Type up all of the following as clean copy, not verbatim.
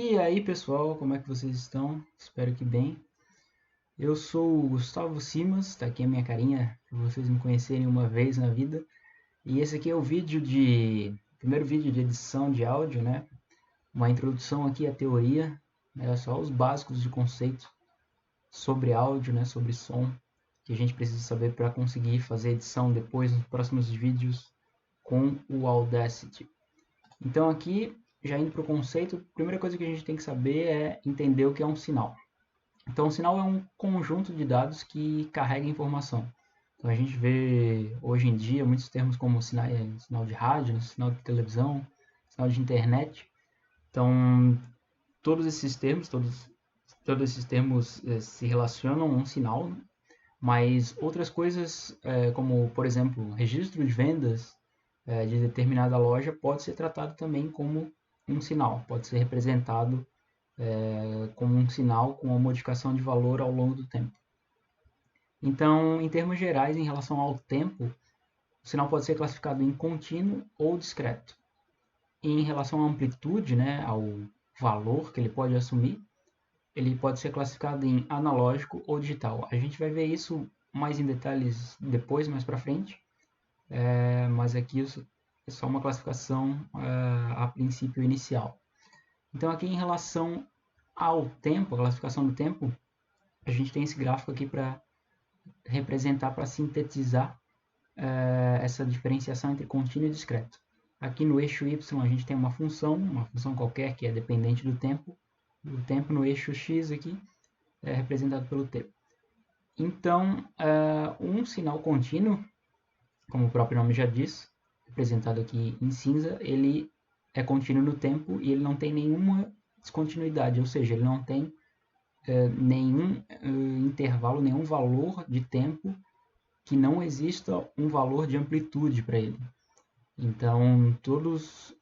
E aí, pessoal, como é que vocês estão? Espero que bem. Eu sou o Gustavo Simas, tá aqui a minha carinha, para vocês me conhecerem uma vez na vida. E esse aqui é o primeiro vídeo de edição de áudio, né? Uma introdução aqui à teoria, né? Só os básicos de conceito sobre áudio, né? Sobre som, que a gente precisa saber para conseguir fazer edição depois nos próximos vídeos com o Audacity. Então aqui, já indo para o conceito, a primeira coisa que a gente tem que saber é entender o que é um sinal. Então, um sinal é um conjunto de dados que carrega informação. Então, a gente vê hoje em dia muitos termos como sinal de rádio, sinal de televisão, sinal de internet. Então, todos esses termos se relacionam a um sinal, mas outras coisas, como, por exemplo, registro de vendas de determinada loja, pode ser tratado também como um sinal, pode ser representado como um sinal com uma modificação de valor ao longo do tempo. Então, em termos gerais, em relação ao tempo, o sinal pode ser classificado em contínuo ou discreto. E em relação à amplitude, né, ao valor que ele pode assumir, ele pode ser classificado em analógico ou digital. A gente vai ver isso mais em detalhes depois, mais para frente, mas aqui isso é só uma classificação a princípio inicial. Então, aqui em relação ao tempo, a classificação do tempo, a gente tem esse gráfico aqui para representar, para sintetizar essa diferenciação entre contínuo e discreto. Aqui no eixo y a gente tem uma função qualquer que é dependente do tempo. O tempo no eixo x aqui é representado pelo tempo. Então, um sinal contínuo, como o próprio nome já diz, representado aqui em cinza, ele é contínuo no tempo e ele não tem nenhuma descontinuidade, ou seja, ele não tem nenhum intervalo, nenhum valor de tempo que não exista um valor de amplitude para ele. Então, todos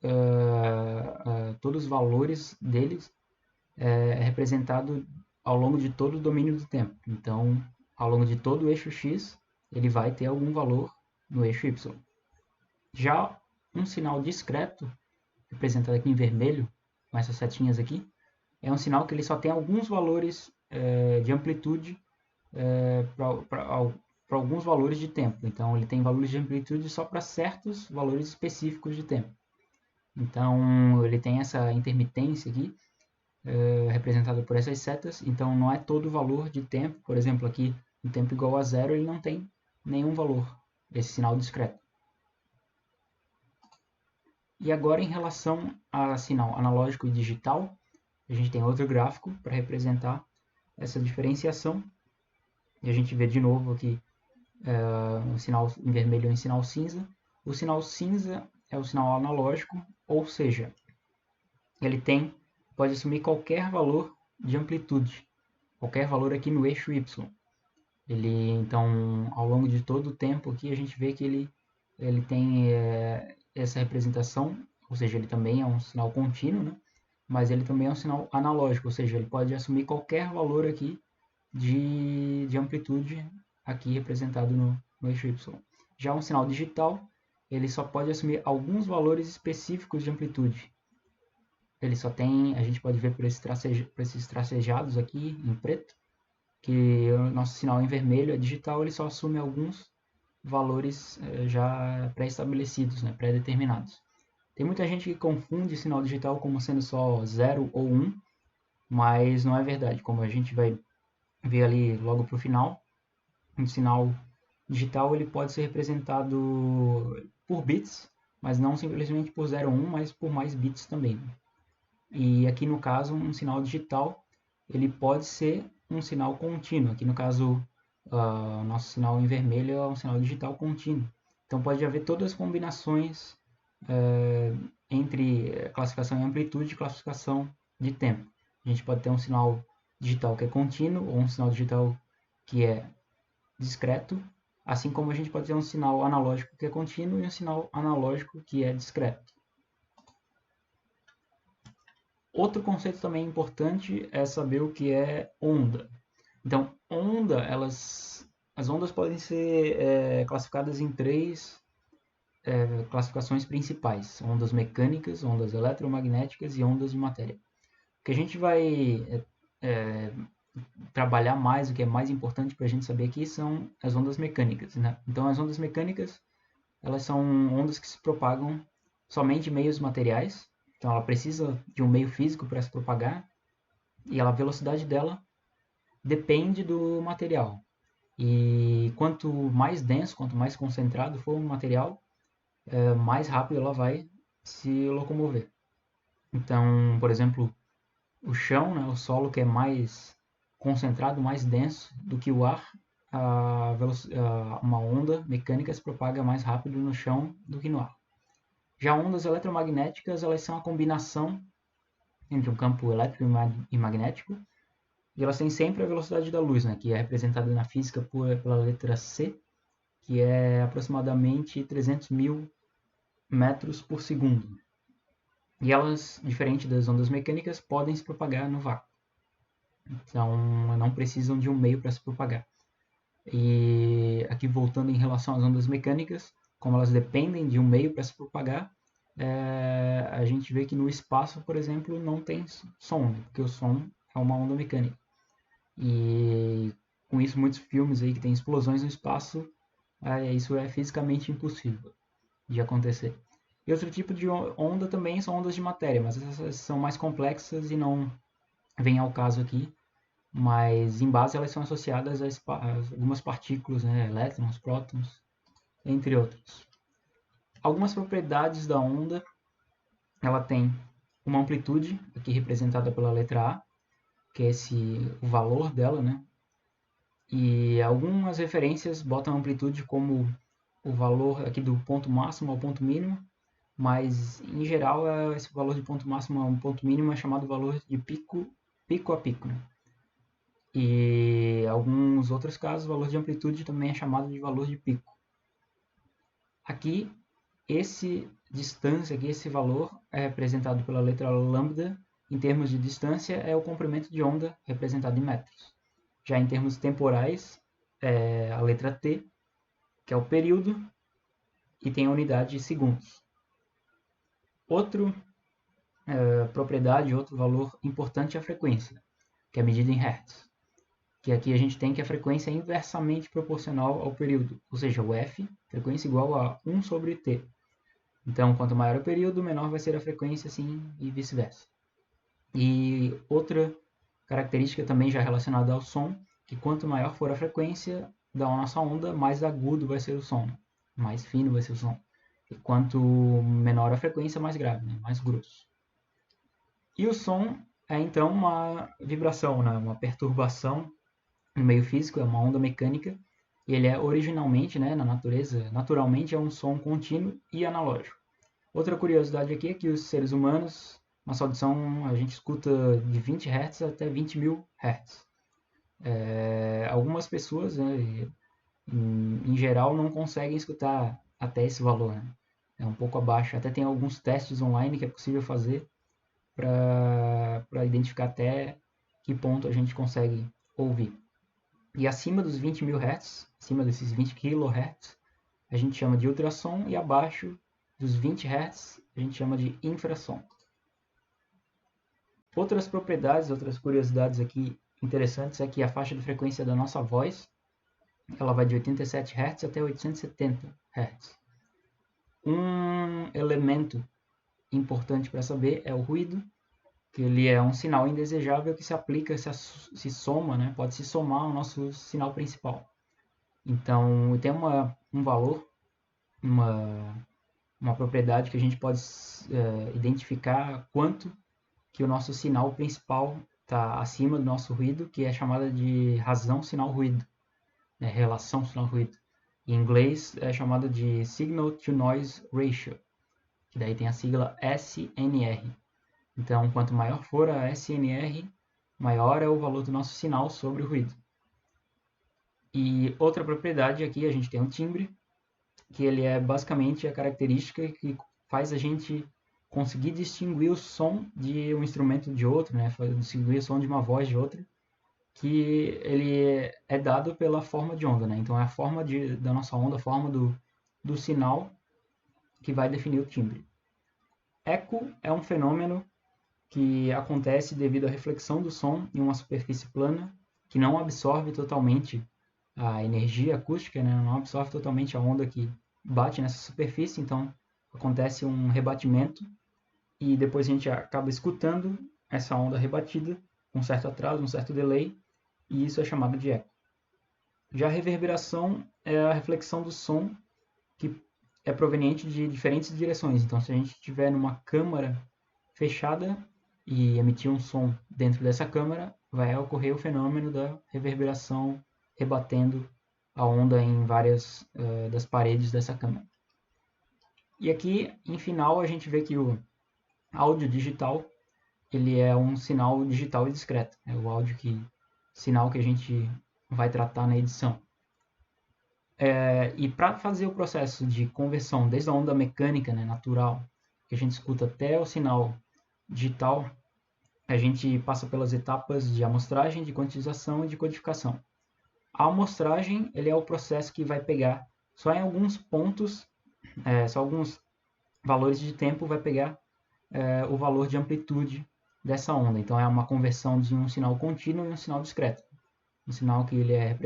os valores deles é representado ao longo de todo o domínio do tempo. Então, ao longo de todo o eixo x, ele vai ter algum valor no eixo y. Já um sinal discreto, representado aqui em vermelho, com essas setinhas aqui, é um sinal que ele só tem alguns valores de amplitude para alguns valores de tempo. Então, ele tem valores de amplitude só para certos valores específicos de tempo. Então, ele tem essa intermitência aqui, representada por essas setas. Então, não é todo valor de tempo. Por exemplo, aqui, no tempo igual a zero, ele não tem nenhum valor desse sinal discreto. E agora, em relação a sinal analógico e digital, a gente tem outro gráfico para representar essa diferenciação. E a gente vê de novo aqui um sinal em vermelho e um sinal cinza. O sinal cinza é o sinal analógico, ou seja, ele pode assumir qualquer valor de amplitude, qualquer valor aqui no eixo y. Então, ao longo de todo o tempo aqui, a gente vê que ele tem essa representação, ou seja, ele também é um sinal contínuo, né? Mas ele também é um sinal analógico, ou seja, ele pode assumir qualquer valor aqui de amplitude aqui representado no eixo y. Já um sinal digital, ele só pode assumir alguns valores específicos de amplitude. Ele só tem, a gente pode ver por esses tracejados aqui em preto, que o nosso sinal em vermelho é digital, ele só assume alguns valores já pré-estabelecidos, né, pré-determinados. Tem muita gente que confunde sinal digital como sendo só 0 ou 1, mas não é verdade. Como a gente vai ver ali logo para o final, um sinal digital ele pode ser representado por bits, mas não simplesmente por 0 ou 1, mas por mais bits também. E aqui no caso, um sinal digital ele pode ser um sinal contínuo. Aqui no caso, nosso sinal em vermelho é um sinal digital contínuo. Então pode haver todas as combinações entre classificação em amplitude e classificação de tempo. A gente pode ter um sinal digital que é contínuo ou um sinal digital que é discreto, assim como a gente pode ter um sinal analógico que é contínuo e um sinal analógico que é discreto. Outro conceito também importante é saber o que é onda. Então, as ondas podem ser classificadas em três classificações principais: ondas mecânicas, ondas eletromagnéticas e ondas de matéria. que a gente vai trabalhar mais, o que é mais importante para a gente saber aqui são as ondas mecânicas, né? Então, as ondas mecânicas, elas são ondas que se propagam somente em meios materiais. Então, ela precisa de um meio físico para se propagar e a velocidade dela depende do material. E quanto mais denso, quanto mais concentrado for o material, mais rápido ela vai se locomover. Então, por exemplo, o chão, né, o solo que é mais concentrado, mais denso do que o ar, uma onda mecânica se propaga mais rápido no chão do que no ar. Já ondas eletromagnéticas, elas são a combinação entre um campo elétrico e magnético, e elas têm sempre a velocidade da luz, né, que é representada na física pela letra C, que é aproximadamente 300 mil metros por segundo. E elas, diferente das ondas mecânicas, podem se propagar no vácuo. Então, não precisam de um meio para se propagar. E aqui voltando em relação às ondas mecânicas, como elas dependem de um meio para se propagar, a gente vê que no espaço, por exemplo, não tem som, né? Porque o som é uma onda mecânica. E com isso, muitos filmes aí que tem explosões no espaço, isso é fisicamente impossível de acontecer. E outro tipo de onda também são ondas de matéria, mas essas são mais complexas e não vêm ao caso aqui. Mas em base elas são associadas a algumas partículas, né, elétrons, prótons, entre outros. Algumas propriedades da onda, ela tem uma amplitude, aqui representada pela letra A, que é o valor dela, né? E algumas referências botam a amplitude como o valor aqui do ponto máximo ao ponto mínimo, mas em geral esse valor de ponto máximo ao ponto mínimo é chamado valor de pico a pico, né? E em alguns outros casos, o valor de amplitude também é chamado de valor de pico. Aqui, esse valor é representado pela letra lambda. Em termos de distância, é o comprimento de onda representado em metros. Já em termos temporais, é a letra t, que é o período, e tem a unidade de segundos. Outra propriedade, outro valor importante é a frequência, que é medida em hertz. Que aqui a gente tem que a frequência é inversamente proporcional ao período, ou seja, o f, frequência igual a 1 sobre t. Então, quanto maior o período, menor vai ser a frequência, assim, e vice-versa. E outra característica também já relacionada ao som, que quanto maior for a frequência da nossa onda, mais agudo vai ser o som, mais fino vai ser o som. E quanto menor a frequência, mais grave, né? Mais grosso. E o som é então uma vibração, né? Uma perturbação no meio físico, é uma onda mecânica, e ele é originalmente, né, na natureza, naturalmente é um som contínuo e analógico. Outra curiosidade aqui é que os seres humanos, nossa audição, a gente escuta de 20 Hz até 20 mil Hz. Algumas pessoas, né, em geral, não conseguem escutar até esse valor, né? É um pouco abaixo. Até tem alguns testes online que é possível fazer para identificar até que ponto a gente consegue ouvir. E acima dos 20 mil Hz, acima desses 20 kHz, a gente chama de ultrassom, e abaixo dos 20 Hz a gente chama de infrassom. Outras propriedades, outras curiosidades aqui interessantes é que a faixa de frequência da nossa voz ela vai de 87 Hz até 870 Hz. Um elemento importante para saber é o ruído, que ele é um sinal indesejável que se aplica, se soma, né? Pode se somar ao nosso sinal principal. Então, tem um valor, uma propriedade que a gente pode identificar quanto que o nosso sinal principal está acima do nosso ruído, que é chamada de razão sinal-ruído, né? Relação sinal-ruído. Em inglês é chamada de Signal to Noise Ratio, que daí tem a sigla SNR. Então, quanto maior for a SNR, maior é o valor do nosso sinal sobre o ruído. E outra propriedade aqui, a gente tem um timbre, que ele é basicamente a característica que faz a gente conseguir distinguir o som de um instrumento de outro, né? Distinguir o som de uma voz de outra, que ele é dado pela forma de onda, né? Então é a forma da nossa onda, a forma do sinal que vai definir o timbre. Eco é um fenômeno que acontece devido à reflexão do som em uma superfície plana, que não absorve totalmente a energia acústica, né? Não absorve totalmente a onda que bate nessa superfície, então acontece um rebatimento e depois a gente acaba escutando essa onda rebatida com um certo atraso, um certo delay, e isso é chamado de eco. Já a reverberação é a reflexão do som que é proveniente de diferentes direções. Então, se a gente estiver numa câmara fechada e emitir um som dentro dessa câmara, vai ocorrer o fenômeno da reverberação rebatendo a onda em várias das paredes dessa câmara. E aqui, em final, a gente vê que o áudio digital ele é um sinal digital e discreto. É o sinal que a gente vai tratar na edição. E para fazer o processo de conversão desde a onda mecânica, né, natural, que a gente escuta até o sinal digital, a gente passa pelas etapas de amostragem, de quantização e de codificação. A amostragem ele é o processo que vai pegar só em alguns pontos, só alguns valores de tempo vai pegar o valor de amplitude dessa onda. Então é uma conversão de um sinal contínuo em um sinal discreto. Um sinal que ele é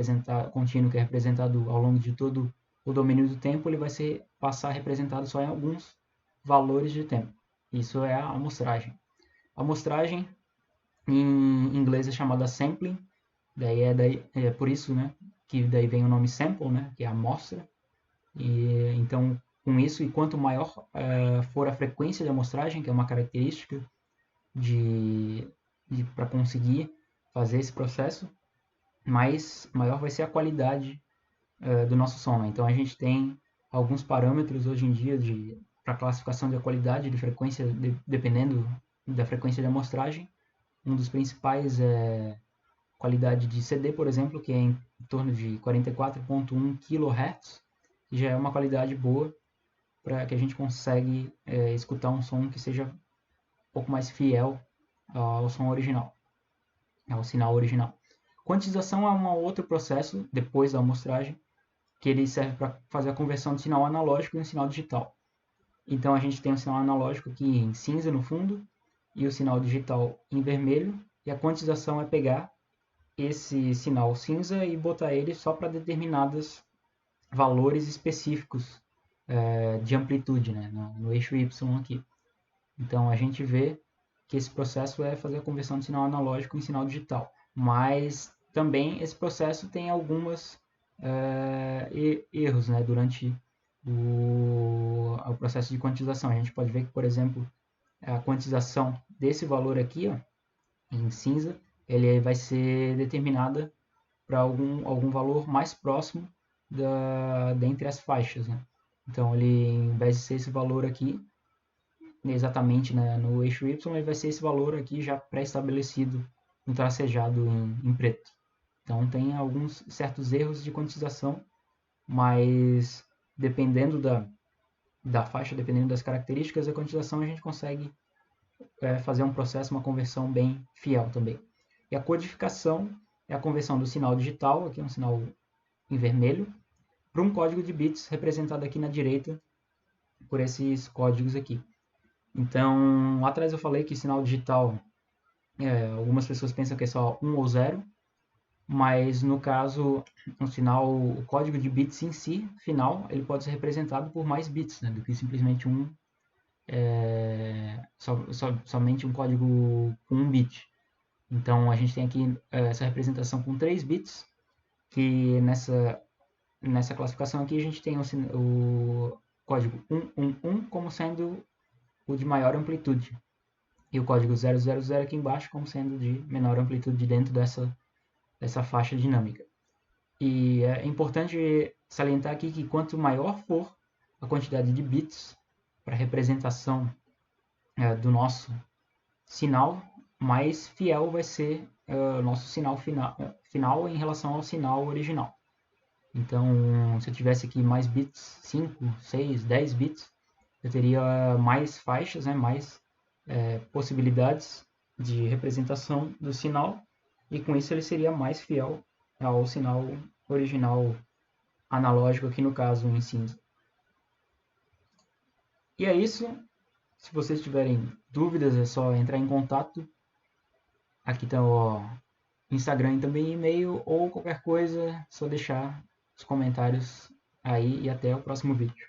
contínuo, que é representado ao longo de todo o domínio do tempo, ele vai passar representado só em alguns valores de tempo. Isso é a amostragem. A amostragem, em inglês, é chamada sampling. É por isso, né, que daí vem o nome sample, né, que é a amostra. E, então, com isso, e quanto maior for a frequência de amostragem, que é uma característica para conseguir fazer esse processo, maior vai ser a qualidade do nosso som. Né? Então a gente tem alguns parâmetros hoje em dia para classificação de qualidade de frequência, dependendo da frequência de amostragem. Um dos principais é qualidade de CD, por exemplo, que é em torno de 44.1 kHz, que já é uma qualidade boa para que a gente consegue escutar um som que seja um pouco mais fiel ao som original, ao sinal original. Quantização é um outro processo, depois da amostragem, que ele serve para fazer a conversão de sinal analógico em um sinal digital. Então a gente tem um sinal analógico aqui em cinza no fundo e o sinal digital em vermelho, e a quantização é pegar esse sinal cinza e botar ele só para determinados valores específicos de amplitude, né, no eixo Y aqui. Então a gente vê que esse processo é fazer a conversão de sinal analógico em sinal digital. Mas também esse processo tem alguns erros, né, durante o processo de quantização. A gente pode ver que, por exemplo, a quantização desse valor aqui, ó, em cinza, ele vai ser determinada para algum valor mais próximo dentre as faixas. Né? Então, ele, em vez de ser esse valor aqui, exatamente, né, no eixo Y, ele vai ser esse valor aqui já pré-estabelecido, tracejado em preto. Então tem alguns certos erros de quantização, mas dependendo da faixa, dependendo das características da quantização, a gente consegue fazer um processo, uma conversão bem fiel também. E a codificação é a conversão do sinal digital, aqui é um sinal em vermelho, para um código de bits representado aqui na direita por esses códigos aqui. Então, lá atrás eu falei que sinal digital, algumas pessoas pensam que é só 1 ou 0, mas no caso, o código de bits em si, final, ele pode ser representado por mais bits, né, do que simplesmente somente um código com 1 bit. Então a gente tem aqui essa representação com 3 bits, que nessa classificação aqui a gente tem o código 111 como sendo o de maior amplitude, e o código 000 aqui embaixo como sendo de menor amplitude dentro dessa faixa dinâmica. E é importante salientar aqui que quanto maior for a quantidade de bits para representação do nosso sinal, mais fiel vai ser o nosso sinal final em relação ao sinal original. Então, se eu tivesse aqui mais bits, 5, 6, 10 bits, eu teria mais faixas, né, mais possibilidades de representação do sinal, e com isso ele seria mais fiel ao sinal original analógico, aqui no caso em cinza. E é isso. Se vocês tiverem dúvidas é só entrar em contato. Aqui está o Instagram e também e-mail, ou qualquer coisa, só deixar os comentários aí e até o próximo vídeo.